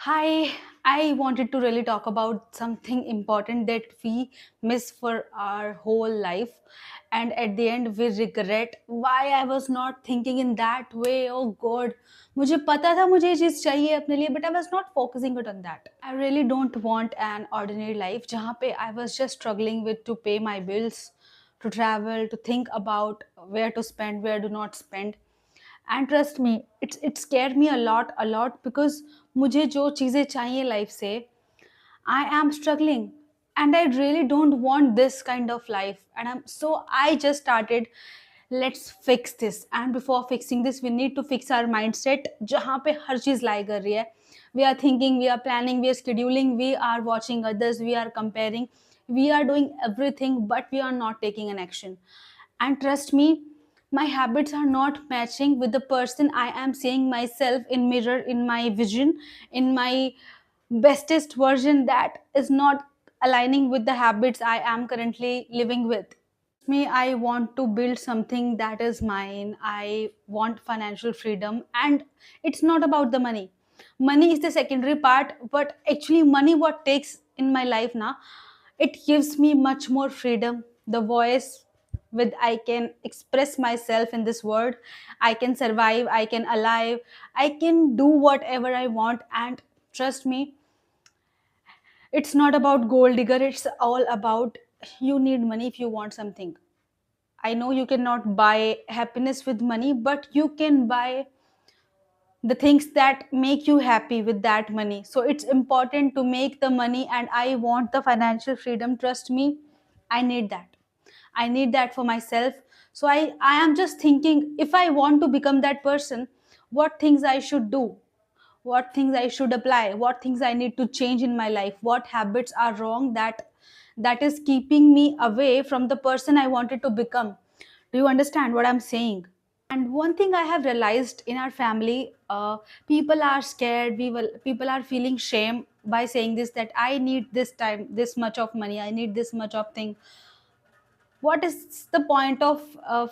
Hi, I wanted to really talk about something important that we miss for our whole life, and at the end we regret why I was not thinking in that way. Oh God, मुझे पता था मुझे ये चीज़ चाहिए अपने लिए, but I was not focusing it on that. I really don't want an ordinary life जहाँ पे I was just struggling with to pay my bills, to travel, to think about where to spend, where to not spend. And trust me it scare me a lot because मुझे जो चीज़ें चाहिए life से I am struggling and I really don't want this kind of life and I just started let's fix this and before fixing this we need to fix our mindset जहाँ पे हर चीज़ लाई कर रही है we are thinking we are planning we are scheduling we are watching others we are comparing we are doing everything but we are not taking an action and trust me my habits are not matching with the person I am seeing myself in mirror in my vision in my bestest version that is not aligning with the habits I am currently living with me. I want to build something that is mine. I want financial freedom and it's not about the money. Money is the secondary part, but actually money what takes in my life now, it gives me much more freedom, the voice with I can express myself in this world. I can survive, I can alive, I can do whatever I want. And trust me, it's not about gold digger, it's all about you need money if you want something. I know you cannot buy happiness with money, but you can buy the things that make you happy with that money. So it's important to make the money, and I want the financial freedom. Trust me, I need that. I need that for myself. So I am just thinking if I want to become that person, what things I should do, what things I should apply, what things I need to change in my life, what habits are wrong that is keeping me away from the person I wanted to become. Do you understand what I'm saying? And one thing I have realized in our family, people are scared. People are feeling shame by saying this that I need this time, this much of money, I need this much of thing. What is the point of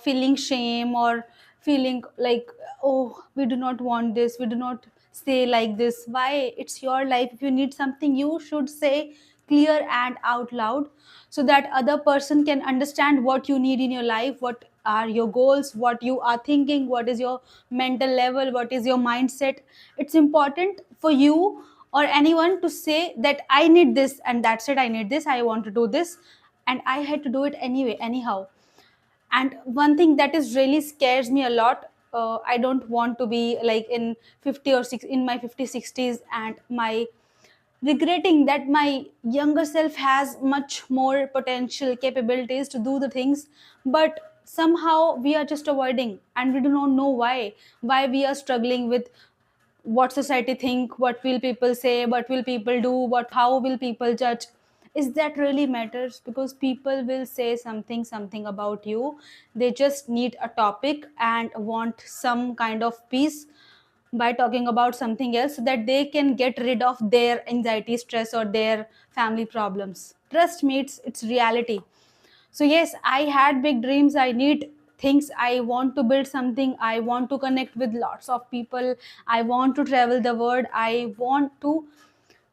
feeling shame or feeling like, oh, we do not want this, we do not say like this? Why? It's your life. If you need something, you should say clear and out loud so that other person can understand what you need in your life, what are your goals, what you are thinking, what is your mental level, what is your mindset. It's important for you or anyone to say that I need this and that's it, I need this, I want to do this, and I had to do it anyway anyhow. And one thing that is really scares me a lot, I don't want to be like in 50 or 6 in my 50s 60s and my regretting that my younger self has much more potential capabilities to do the things, but somehow we are just avoiding and we do not know why we are struggling with what society think, what will people say, what will people do, what how will people judge. Is that really matters? Because people will say something about you. They just need a topic and want some kind of peace by talking about something else so that they can get rid of their anxiety, stress, or their family problems. Trust me, it's reality. So yes, I had big dreams. I need things. I want to build something. I want to connect with lots of people. I want to travel the world. I want to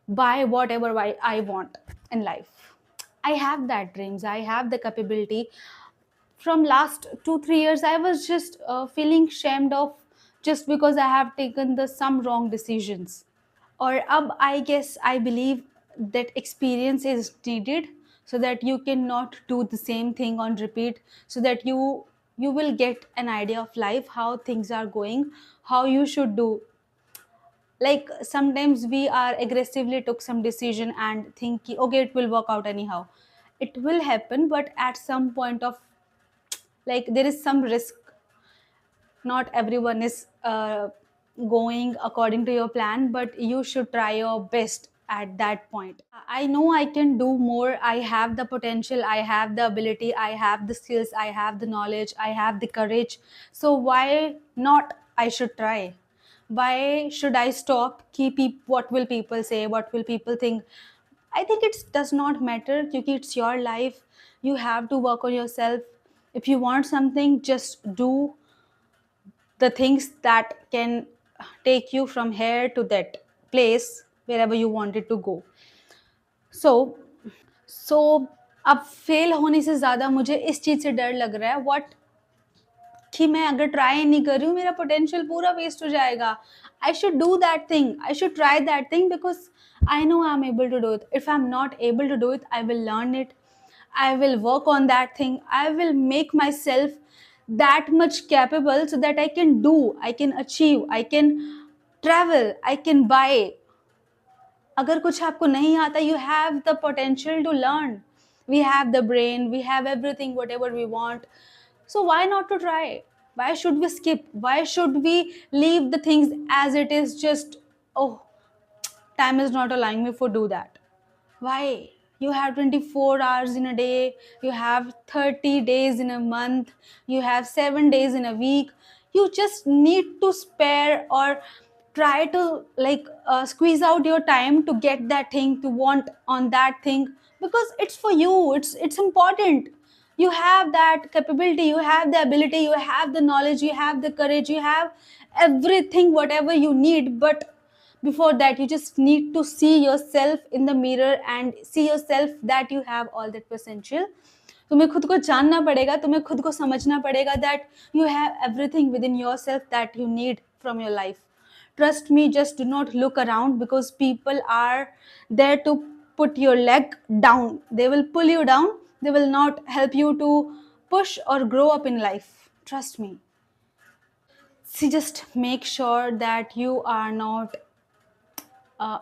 buy whatever I want in life. I have that dreams. I have the capability. From last 2 3 years, I was just feeling shamed of just because I have taken the some wrong decisions. Or ab I guess I believe that experience is needed so that you cannot do the same thing on repeat, so that you will get an idea of life, how things are going, how you should do. Like sometimes we are aggressively took some decision and think okay, it will work out anyhow. It will happen, but at some point of, like, there is some risk. Not everyone is going according to your plan, but you should try your best at that point. I know I can do more. I have the potential, I have the ability, I have the skills, I have the knowledge, I have the courage. So why not? I should try. Why should I stop? What will people say, what will people think? I think it does not matter because it's your life. You have to work on yourself. If you want something, just do the things that can take you from here to that place. wherever you wanted to go. So अब fail होने से ज़्यादा मुझे इस चीज़ से डर लग रहा है, व्हाट, कि मैं अगर ट्राई नहीं कर रही हूँ मेरा पोटेंशियल पूरा वेस्ट हो जाएगा. I should do that thing, I should try that thing, because I know I am able to do it. If I am not able to do it, I will learn it, I will work on that thing. I will make myself that much capable so that I can do, I can achieve, I can travel, I can buy. अगर कुछ आपको नहीं आता, you have the potential to learn. We have the brain, we have everything, whatever we want. So why not to try? Why should we skip? Why should we leave the things as it is? Just, oh, time is not allowing me for do that. Why? You have 24 hours in a day, you have 30 days in a month, you have 7 days in a week. You just need to spare or try to squeeze out your time to get that thing, to want on that thing, because it's for you, it's important. You have that capability, you have the ability, you have the knowledge, you have the courage, you have everything whatever you need. But before that, you just need to see yourself in the mirror and see yourself that you have all that potential. तुम्हें खुद को जानना पड़ेगा, तुम्हें खुद को समझना पड़ेगा that you have everything within yourself that you need from your life. Trust me, just do not look around, because people are there to put your leg down. They will pull you down, they will not help you to push or grow up in life. Trust me. See, just make sure that you are not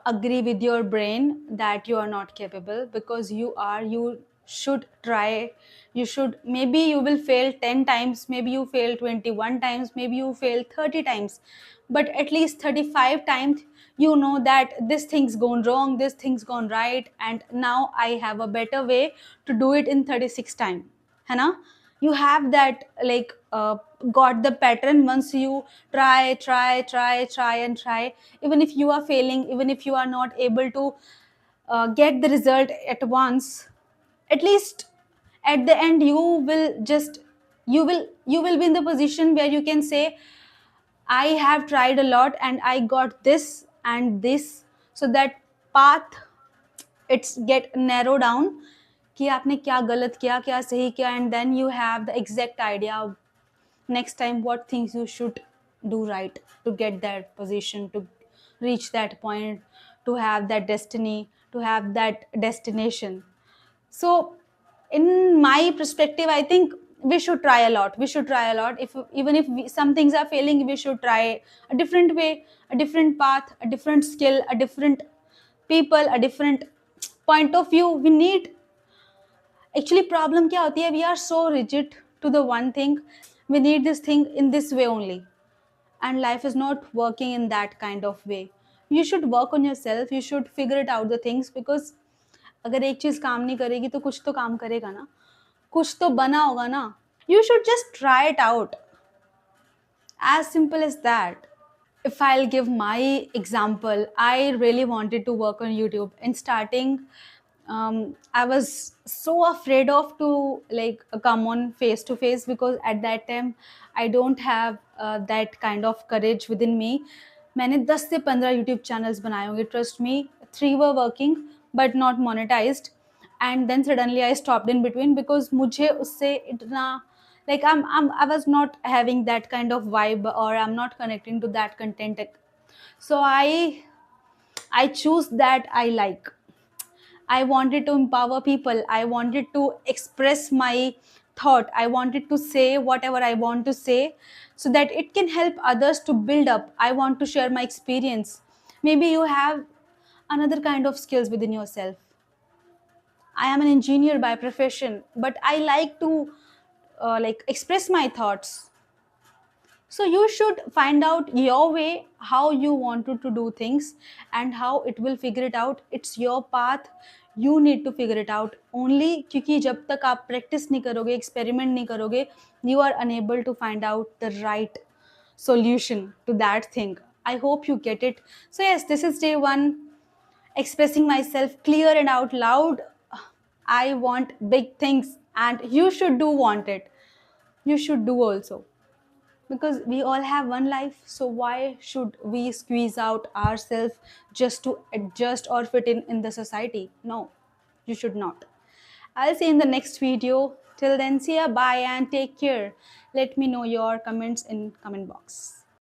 agree with your brain that you are not capable, because you are. You should try. You should, maybe you will fail 10 times, maybe you fail 21 times, maybe you fail 30 times, but at least 35 times you know that this thing's gone wrong, this thing's gone right, and now I have a better way to do it in 36 time, है ना. You have that, got the pattern. Once you try and try, even if you are failing, even if you are not able to get the result at once, at least at the end you will just, you will be in the position where you can say, I have tried a lot and I got this and this. So that path, it's get narrow down, कि आपने क्या गलत किया, क्या सही किया, and then you have the exact idea next time what things you should do right to get that position, to reach that point, to have that destiny, to have that destination. So in my perspective, I think we should try a lot, we should try a lot. If even if some things are failing, we should try a different way, a different path, a different skill, a different people, a different point of view. We need, actually problem क्या होती है, we are so rigid to the one thing, we need this thing in this way only, and life is not working in that kind of way. You should work on yourself, you should figure it out the things, because अगर एक चीज काम नहीं करेगी तो कुछ तो काम करेगा ना, कुछ तो बना होगा ना. You should just try it out, as simple as that. If I'll give my example, I really wanted to work on YouTube. In starting, I was so afraid of to come on face to face, because at that time I don't have that kind of courage within me. मैंने 10 से 15 YouTube channels बनाए होंगे. Trust me, 3 were working but not monetized, and then suddenly I stopped in between, because मुझे उससे इतना, I was not having that kind of vibe, or I'm not connecting to that content. So I choose that I like. I wanted to empower people, I wanted to express my thought, I wanted to say whatever I want to say, so that it can help others to build up. I want to share my experience. Maybe you have another kind of skills within yourself. I am an engineer by profession, but I like to express my thoughts. So you should find out your way, how you wanted to do things, and how it will figure it out. It's your path. You need to figure it out only, क्योंकि जब तक आप practice नहीं करोगे, experiment नहीं करोगे, you are unable to find out the right solution to that thing. I hope you get it. So yes, this is day one. Expressing myself clear and out loud. I want big things, and you should do want it. You should do also. because we all have one life, so why should we squeeze out ourselves just to adjust or fit in the society? No, you should not. I'll see you in the next video. Till then, see ya, bye and take care. Let me know your comments in comment box.